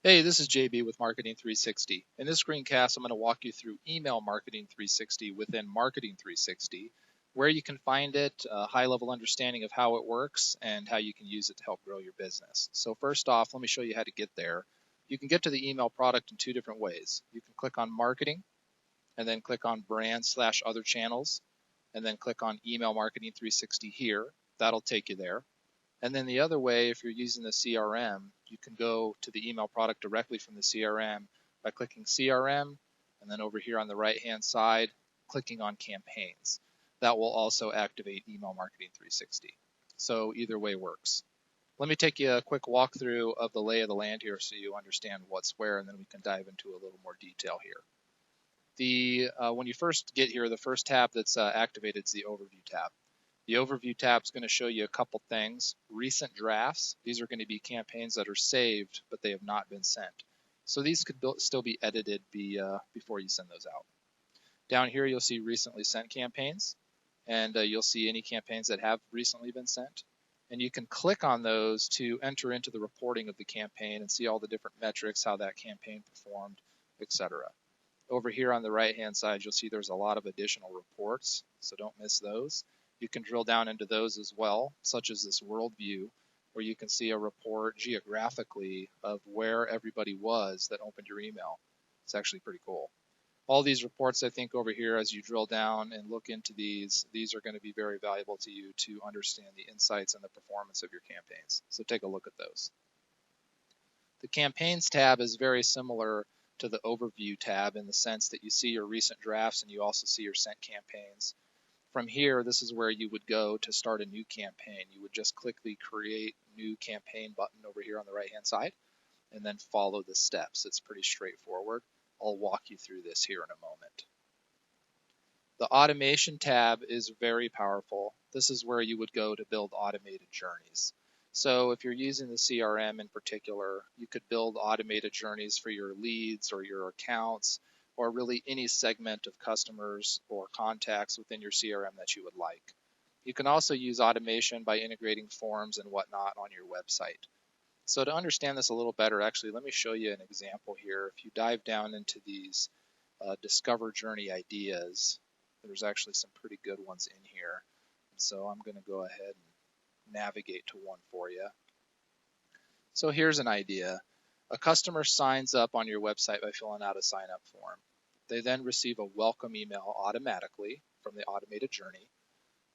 Hey, this is JB with Marketing 360. In this screencast, I'm going to walk you through Email Marketing 360 within Marketing 360, where you can find it, a high-level understanding of how it works, and how you can use it to help grow your business. So first off, let me show you how to get there. You can get to the email product in two different ways. You can click on Marketing, and then click on Brand/Other Channels, and then click on Email Marketing 360 here. That'll take you there. And then the other way, if you're using the CRM, you can go to the email product directly from the CRM by clicking CRM, and then over here on the right-hand side, clicking on Campaigns. That will also activate Email Marketing 360. So either way works. Let me take you a quick walkthrough of the lay of the land here so you understand what's where, and then we can dive into a little more detail here. When you first get here, the first tab that's activated is the Overview tab. The Overview tab is going to show you a couple things. Recent drafts. These are going to be campaigns that are saved, but they have not been sent. So these could still be edited before you send those out. Down here, you'll see recently sent campaigns, and you'll see any campaigns that have recently been sent. And you can click on those to enter into the reporting of the campaign and see all the different metrics, how that campaign performed, etc. Over here on the right-hand side, you'll see there's a lot of additional reports, so don't miss those. You can drill down into those as well, such as this world view, where you can see a report geographically of where everybody was that opened your email. It's actually pretty cool. All these reports, I think, over here, as you drill down and look into these are going to be very valuable to you to understand the insights and the performance of your campaigns. So take a look at those. The Campaigns tab is very similar to the Overview tab in the sense that you see your recent drafts and you also see your sent campaigns. From here, this is where you would go to start a new campaign. You would just click the Create New Campaign button over here on the right-hand side, and then follow the steps. It's pretty straightforward. I'll walk you through this here in a moment. The Automation tab is very powerful. This is where you would go to build automated journeys. So if you're using the CRM in particular, you could build automated journeys for your leads or your accounts, or really any segment of customers or contacts within your CRM that you would like. You can also use automation by integrating forms and whatnot on your website. So to understand this a little better, actually, let me show you an example here. If you dive down into these Discover Journey ideas, there's actually some pretty good ones in here. And so I'm going to go ahead and navigate to one for you. So here's an idea. A customer signs up on your website by filling out a sign-up form. They then receive a welcome email automatically from the automated journey.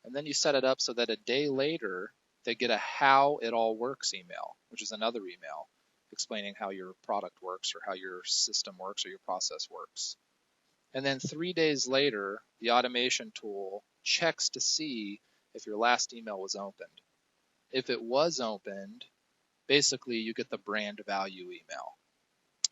And then you set it up so that a day later, they get a how it all works email, which is another email explaining how your product works or how your system works or your process works. And then 3 days later, the automation tool checks to see if your last email was opened. If it was opened, basically you get the brand value email.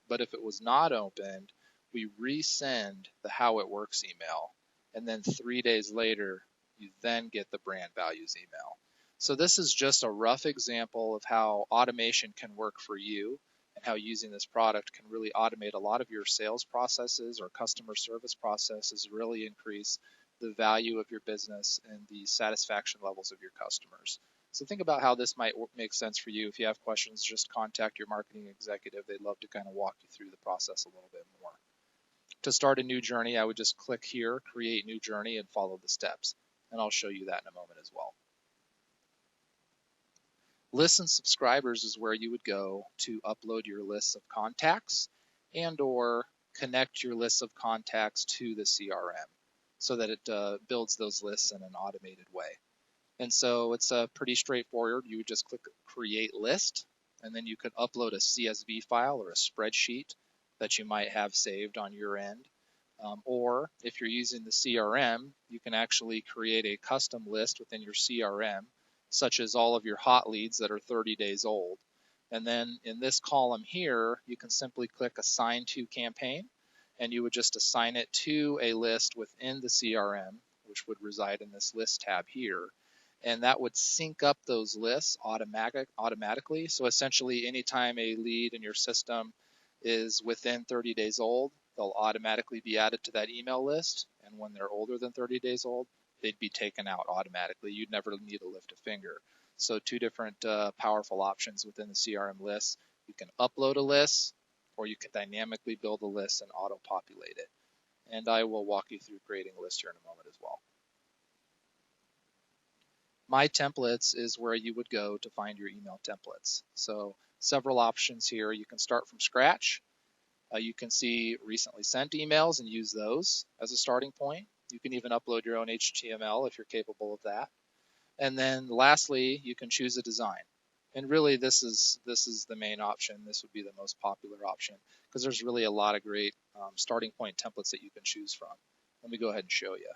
But if it was not opened, we resend the how it works email. And then 3 days later, you then get the brand values email. So this is just a rough example of how automation can work for you and how using this product can really automate a lot of your sales processes or customer service processes, really increase the value of your business and the satisfaction levels of your customers. So think about how this might make sense for you. If you have questions, just contact your marketing executive. They'd love to kind of walk you through the process a little bit more. To start a new journey, I would just click here, Create New Journey, and follow the steps. And I'll show you that in a moment as well. Lists and subscribers is where you would go to upload your lists of contacts and or connect your lists of contacts to the CRM so that it builds those lists in an automated way. And so it's pretty straightforward. You would just click Create List, and then you could upload a CSV file or a spreadsheet that you might have saved on your end. Or if you're using the CRM, you can actually create a custom list within your CRM, such as all of your hot leads that are 30 days old. And then in this column here, you can simply click Assign to Campaign, and you would just assign it to a list within the CRM, which would reside in this List tab here. And that would sync up those lists automatically. So essentially, anytime a lead in your system is within 30 days old, they'll automatically be added to that email list. And when they're older than 30 days old, they'd be taken out automatically. You'd never need to lift a finger. So two different powerful options within the CRM list. You can upload a list, or you can dynamically build a list and auto-populate it. And I will walk you through creating a list here in a moment as well. My templates is where you would go to find your email templates. So several options here. You can start from scratch. You can see recently sent emails and use those as a starting point. You can even upload your own HTML if you're capable of that. And then lastly, you can choose a design. And really this is the main option. This would be the most popular option because there's really a lot of great starting point templates that you can choose from. Let me go ahead and show you.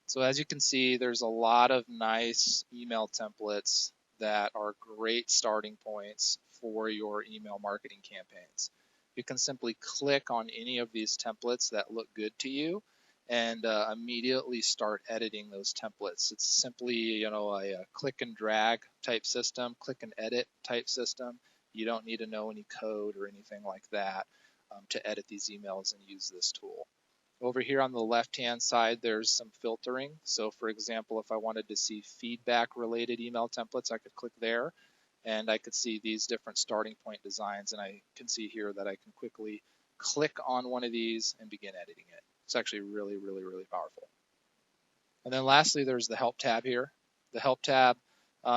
So as you can see, there's a lot of nice email templates that are great starting points for your email marketing campaigns. You can simply click on any of these templates that look good to you and immediately start editing those templates. It's simply, a click and drag type system, click and edit type system. You don't need to know any code or anything like that to edit these emails and use this tool. Over here on the left-hand side, there's some filtering. So for example, if I wanted to see feedback-related email templates, I could click there, and I could see these different starting point designs, and I can see here that I can quickly click on one of these and begin editing it. It's actually really, really, really powerful. And then lastly, there's the Help tab here. The Help tab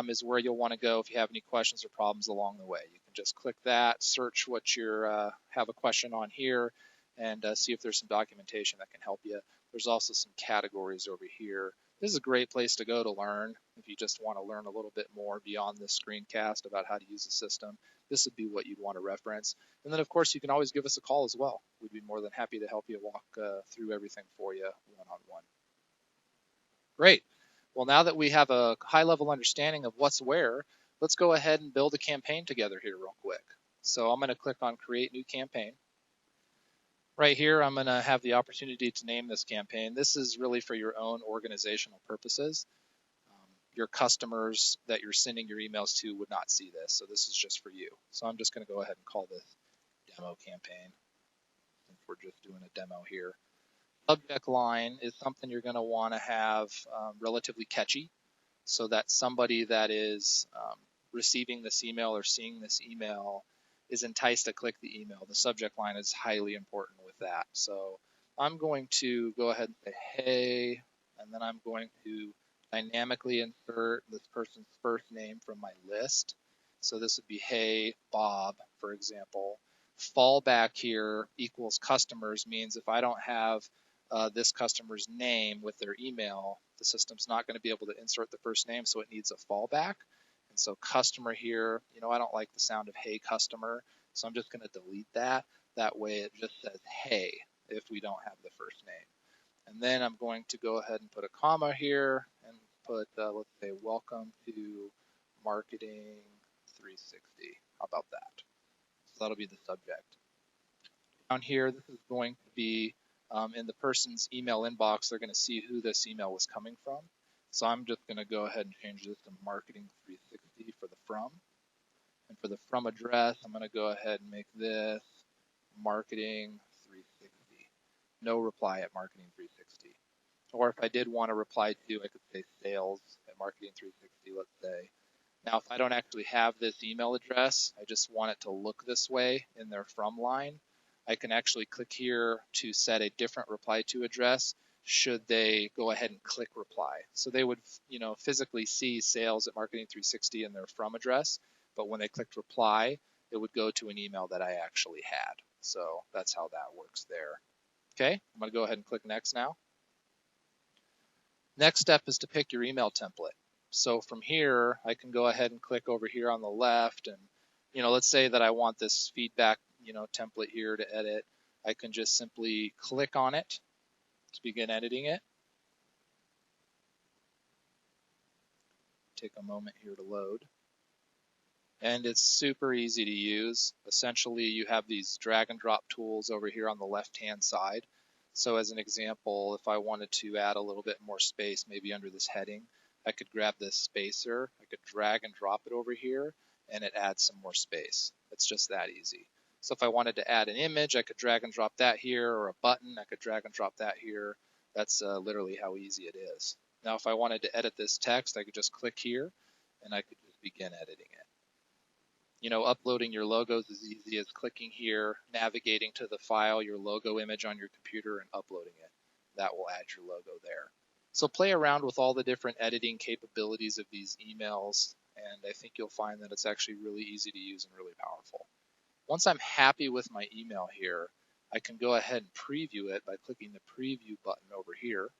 is where you'll want to go if you have any questions or problems along the way. You can just click that, search what you have a question on here, and see if there's some documentation that can help you. There's also some categories over here. This is a great place to go to learn. If you just want to learn a little bit more beyond this screencast about how to use the system, this would be what you'd want to reference. And then, of course, you can always give us a call as well. We'd be more than happy to help you walk through everything for you one-on-one. Great. Well, now that we have a high-level understanding of what's where, let's go ahead and build a campaign together here real quick. So I'm going to click on Create New Campaign. Right here, I'm going to have the opportunity to name this campaign. This is really for your own organizational purposes. Your customers that you're sending your emails to would not see this, so this is just for you. So I'm just going to go ahead and call this Demo Campaign, since we're just doing a demo here. Subject line is something you're going to want to have relatively catchy, so that somebody that is receiving this email or seeing this email is enticed to click the email. The subject line is highly important with that. So I'm going to go ahead and say, hey, and then I'm going to dynamically insert this person's first name from my list. So this would be, hey, Bob, for example. Fallback here equals customers means if I don't have this customer's name with their email, the system's not going to be able to insert the first name, so it needs a fallback. And so customer here, I don't like the sound of hey customer, so I'm just going to delete that. That way it just says hey if we don't have the first name. And then I'm going to go ahead and put a comma here and put, let's say, welcome to Marketing 360. How about that? So that'll be the subject. Down here, this is going to be in the person's email inbox. They're going to see who this email was coming from. So I'm just going to go ahead and change this to Marketing 360 for the from. And for the from address, I'm going to go ahead and make this Marketing 360. No reply at Marketing 360. Or if I did want to reply to, I could say sales at Marketing 360, let's say. Now, if I don't actually have this email address, I just want it to look this way in their from line, I can actually click here to set a different reply to address should they go ahead and click reply. So they would, physically see sales at Marketing 360 in their from address, but when they clicked reply, it would go to an email that I actually had. So that's how that works there. Okay, I'm going to go ahead and click next now. Next step is to pick your email template. So from here, I can go ahead and click over here on the left and, let's say that I want this feedback, template here to edit. I can just simply click on it to begin editing it. Take a moment here to load. And it's super easy to use. Essentially, you have these drag and drop tools over here on the left-hand side. So as an example, if I wanted to add a little bit more space, maybe under this heading, I could grab this spacer, I could drag and drop it over here, and it adds some more space. It's just that easy. So if I wanted to add an image, I could drag and drop that here, or a button, I could drag and drop that here. That's literally how easy it is. Now, if I wanted to edit this text, I could just click here, and I could just begin editing it. Uploading your logos is easy as clicking here, navigating to the file, your logo image on your computer, and uploading it. That will add your logo there. So play around with all the different editing capabilities of these emails, and I think you'll find that it's actually really easy to use and really powerful. Once I'm happy with my email here, I can go ahead and preview it by clicking the preview button over here.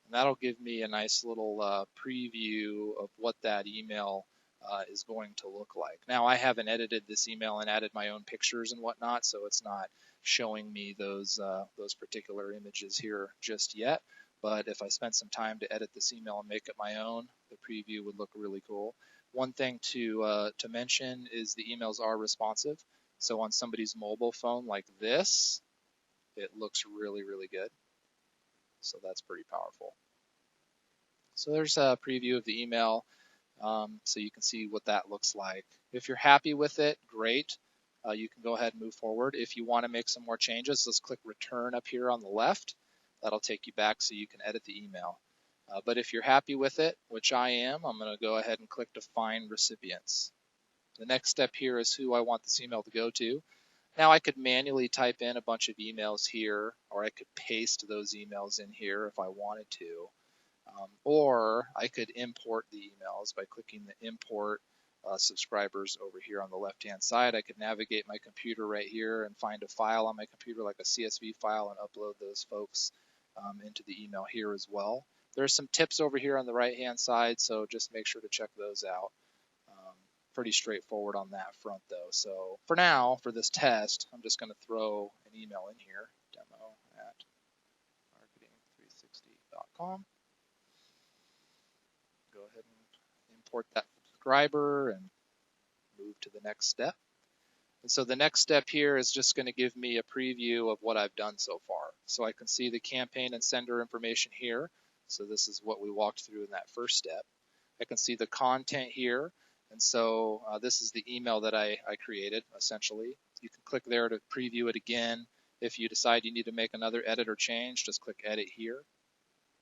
And that'll give me a nice little preview of what that email is going to look like. Now, I haven't edited this email and added my own pictures and whatnot, so it's not showing me those particular images here just yet. But if I spent some time to edit this email and make it my own, the preview would look really cool. One thing to mention is the emails are responsive. So on somebody's mobile phone like this, it looks really, really good. So that's pretty powerful. So there's a preview of the email, so you can see what that looks like. If you're happy with it, great. You can go ahead and move forward. If you want to make some more changes, let's click return up here on the left. That'll take you back so you can edit the email. But if you're happy with it, which I am, I'm going to go ahead and click define recipients. The next step here is who I want this email to go to. Now I could manually type in a bunch of emails here, or I could paste those emails in here if I wanted to. Or I could import the emails by clicking the import subscribers over here on the left-hand side. I could navigate my computer right here and find a file on my computer like a CSV file and upload those folks into the email here as well. There's some tips over here on the right-hand side, so just make sure to check those out. Pretty straightforward on that front though. So for now, for this test, I'm just going to throw an email in here, demo@marketing360.com. Go ahead and import that subscriber and move to the next step. And so the next step here is just going to give me a preview of what I've done so far. So I can see the campaign and sender information here. So this is what we walked through in that first step. I can see the content here. And so this is the email that I created, essentially. You can click there to preview it again. If you decide you need to make another edit or change, just click edit here.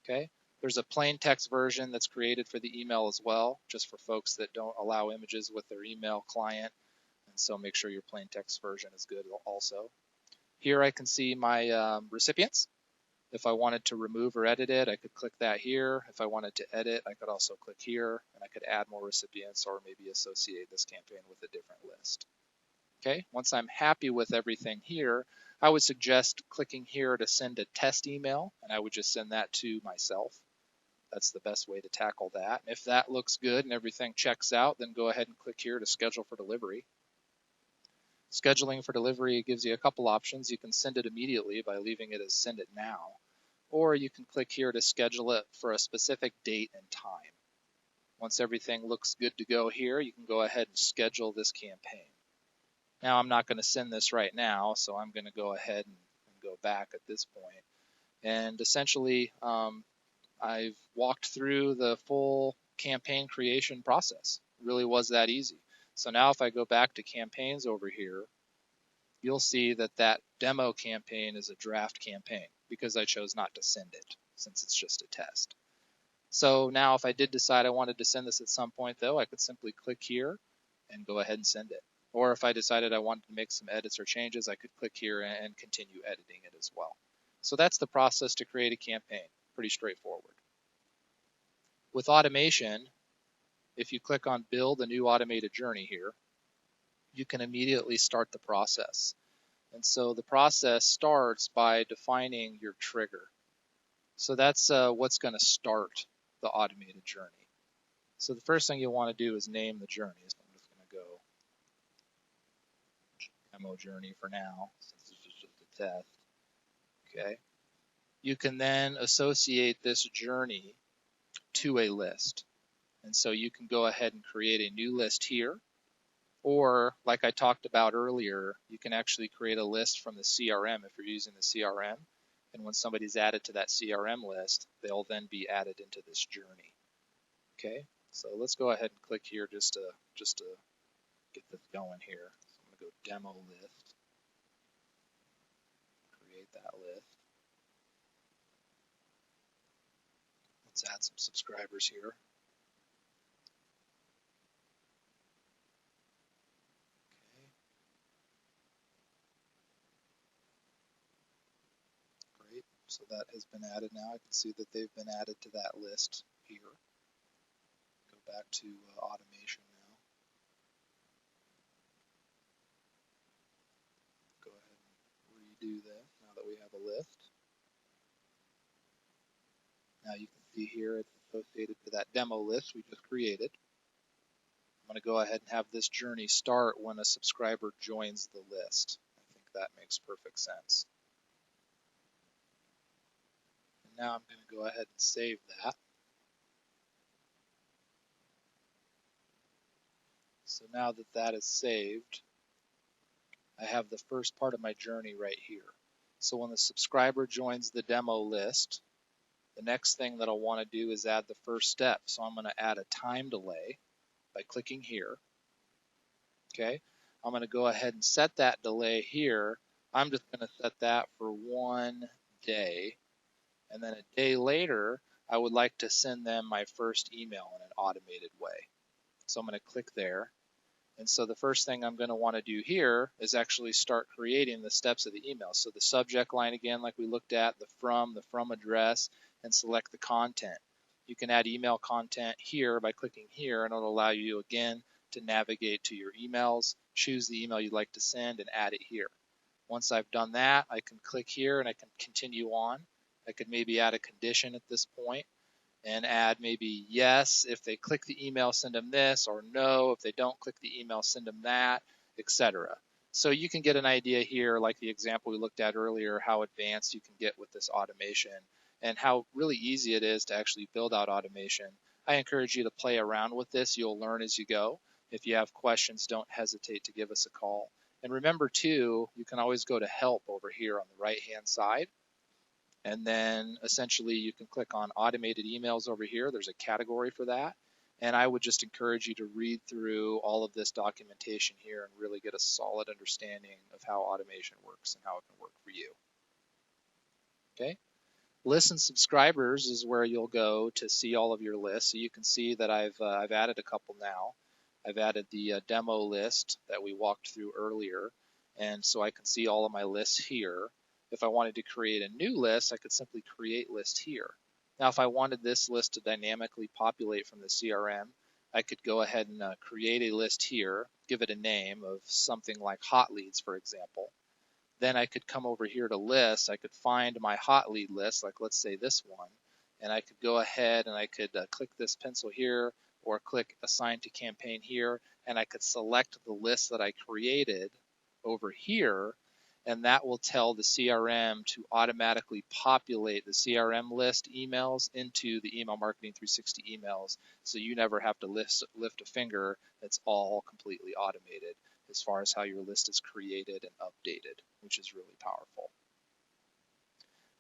Okay. There's a plain text version that's created for the email as well, just for folks that don't allow images with their email client. And so make sure your plain text version is good also. Here I can see my recipients. If I wanted to remove or edit it, I could click that here. If I wanted to edit, I could also click here, and I could add more recipients or maybe associate this campaign with a different list. Okay, once I'm happy with everything here, I would suggest clicking here to send a test email, and I would just send that to myself. That's the best way to tackle that. And if that looks good and everything checks out, then go ahead and click here to schedule for delivery. Scheduling for delivery gives you a couple options. You can send it immediately by leaving it as send it now, or you can click here to schedule it for a specific date and time. Once everything looks good to go here, you can go ahead and schedule this campaign. Now I'm not going to send this right now, so I'm going to go ahead and go back at this point. And essentially, I've walked through the full campaign creation process. It really was that easy. So now if I go back to campaigns over here, you'll see that that demo campaign is a draft campaign because I chose not to send it since it's just a test. So now if I did decide I wanted to send this at some point though, I could simply click here and go ahead and send it. Or if I decided I wanted to make some edits or changes, I could click here and continue editing it as well. So that's the process to create a campaign. Pretty straightforward. With automation, if you click on build a new automated journey here, you can immediately start the process. And so the process starts by defining your trigger. So that's what's going to start the automated journey. So the first thing you'll want to do is name the journey. So I'm just going to go demo journey for now, since this is just a test. Okay. You can then associate this journey to a list. And so you can go ahead and create a new list here. Or, like I talked about earlier, you can actually create a list from the CRM if you're using the CRM. And when somebody's added to that CRM list, they'll then be added into this journey. Okay, so let's go ahead and click here just to get this going here. So I'm going to go demo list, create that list. Let's add some subscribers here. So that has been added now. I can see that they've been added to that list here. Go back to automation now. Go ahead and redo that now that we have a list. Now you can see here it's associated to that demo list we just created. I'm going to go ahead and have this journey start when a subscriber joins the list. I think that makes perfect sense. And now I'm going to go ahead and save that. So now that that is saved, I have the first part of my journey right here. So when the subscriber joins the demo list, the next thing that I'll want to do is add the first step. So I'm going to add a time delay by clicking here. Okay, I'm going to go ahead and set that delay here. I'm just going to set that for 1 day. And then a day later, I would like to send them my first email in an automated way. So I'm going to click there. And so the first thing I'm going to want to do here is actually start creating the steps of the email. So the subject line again, like we looked at, the from address, and select the content. You can add email content here by clicking here, and it'll allow you again to navigate to your emails, choose the email you'd like to send, and add it here. Once I've done that, I can click here and I can continue on. I could maybe add a condition at this point and add maybe yes if they click the email, send them this, or no if they don't click the email, send them that, etc. So you can get an idea here, like the example we looked at earlier, how advanced you can get with this automation and how really easy it is to actually build out automation. I encourage you to play around with this. You'll learn as you go. If you have questions, don't hesitate to give us a call. And remember too, you can always go to help over here on the right-hand side. And then essentially you can click on automated emails over here. There's a category for that. And I would just encourage you to read through all of this documentation here and really get a solid understanding of how automation works and how it can work for you. Okay. Lists and subscribers is where you'll go to see all of your lists. So you can see that I've added a couple now. I've added the demo list that we walked through earlier. And so I can see all of my lists here. If I wanted to create a new list, I could simply create list here. Now, if I wanted this list to dynamically populate from the CRM, I could go ahead and create a list here, give it a name of something like hot leads, for example. Then I could come over here to lists. I could find my hot lead list, like let's say this one, and I could go ahead and I could click this pencil here or click assign to campaign here, and I could select the list that I created over here, and that will tell the CRM to automatically populate the CRM list emails into the Email Marketing 360 emails, so you never have to lift a finger. It's all completely automated as far as how your list is created and updated, which is really powerful.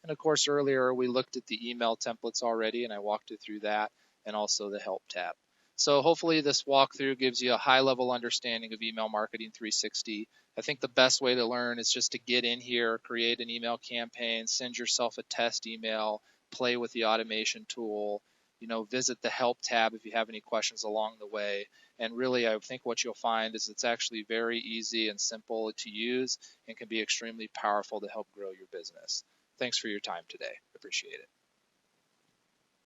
And of course, earlier we looked at the email templates already, and I walked you through that, and also the Help tab. So hopefully this walkthrough gives you a high-level understanding of Email Marketing 360. I think the best way to learn is just to get in here, create an email campaign, send yourself a test email, play with the automation tool, visit the Help tab if you have any questions along the way. And really, I think what you'll find is it's actually very easy and simple to use and can be extremely powerful to help grow your business. Thanks for your time today. Appreciate it.